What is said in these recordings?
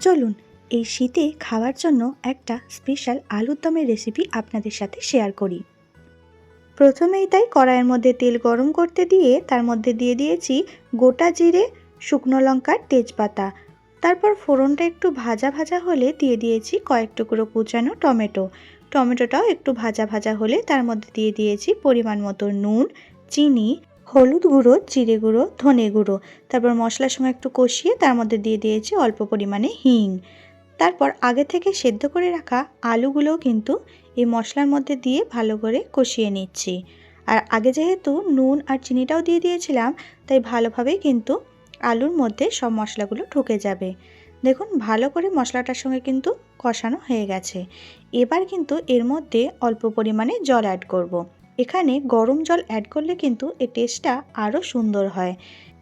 চলুন এই শীতে খাওয়ার জন্য একটা স্পেশাল আলুর দমের রেসিপি আপনাদের সাথে শেয়ার করি। প্রথমেই তাই কড়াইয়ের মধ্যে তেল গরম করতে দিয়ে তার মধ্যে দিয়ে দিয়েছি গোটা জিরে, শুকনো লঙ্কা, তেজপাতা। তারপর ফোড়নটা একটু ভাজা ভাজা হলে দিয়ে দিয়েছি কয়েক টুকরো কুচানো টমেটো। টমেটোটাও একটু ভাজা ভাজা হলে তার মধ্যে দিয়ে দিয়েছি পরিমাণ মতো নুন, চিনি, হলুদ গুঁড়ো, জিরে গুঁড়ো, ধনে গুঁড়ো। তারপর মশলার সঙ্গে একটু কষিয়ে তার মধ্যে দিয়ে দিয়েছি অল্প পরিমাণে হিং। তারপর আগে থেকে সেদ্ধ করে রাখা আলুগুলোও কিন্তু এই মশলার মধ্যে দিয়ে ভালো করে কষিয়ে নিচ্ছি। আর আগে যেহেতু নুন আর চিনিটাও দিয়ে দিয়েছিলাম, তাই ভালোভাবেই কিন্তু আলুর মধ্যে সব মশলাগুলো ঢুকে যাবে। দেখুন ভালো করে মশলাটার সঙ্গে কিন্তু কষানো হয়ে গেছে। এবার কিন্তু এর মধ্যে অল্প পরিমাণে জল অ্যাড করব। এখানে গরম জল অ্যাড করলে কিন্তু এর টেস্টটা আরও সুন্দর হয়।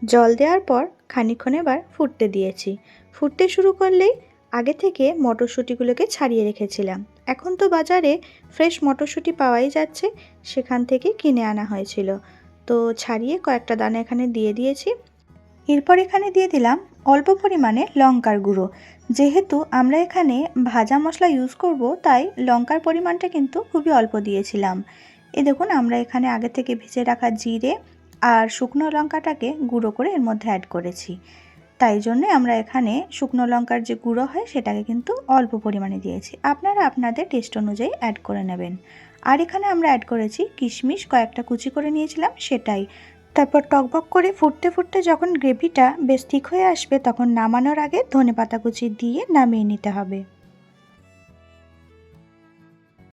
জল দেওয়ার পর খানিকক্ষণ এবার ফুটতে দিয়েছি। ফুটতে শুরু করলেই আগে থেকে মটরশুঁটিগুলোকে ছাড়িয়ে রেখেছিলাম। এখন তো বাজারে ফ্রেশ মটরশুঁটি পাওয়াই যাচ্ছে, সেখান থেকে কিনে আনা হয়েছিল। তো ছাড়িয়ে কয়েকটা দানা এখানে দিয়ে দিয়েছি। এরপর এখানে দিয়ে দিলাম অল্প পরিমাণে লঙ্কার গুঁড়ো। যেহেতু আমরা এখানে ভাজা মশলা ইউজ করব, তাই লঙ্কার পরিমাণটা কিন্তু খুবই অল্প দিয়েছিলাম। এই দেখুন আমরা এখানে আগে থেকে ভেজে রাখা জিরে আর শুকনো লঙ্কাটাকে গুঁড়ো করে এর মধ্যে অ্যাড করেছি। তাই জন্যে আমরা এখানে শুকনো লঙ্কার যে গুঁড়ো হয় সেটাকে কিন্তু অল্প পরিমাণে দিয়েছি। আপনারা আপনাদের টেস্ট অনুযায়ী অ্যাড করে নেবেন। আর এখানে আমরা অ্যাড করেছি কিশমিশ, কয়েকটা কুচি করে নিয়েছিলাম সেটাই। তারপর টকবক করে ফুটতে ফুটতে যখন গ্রেভিটা বেশ ঠিক হয়ে আসবে, তখন নামানোর আগে ধনেপাতা কুচি দিয়ে নামিয়ে নিতে হবে।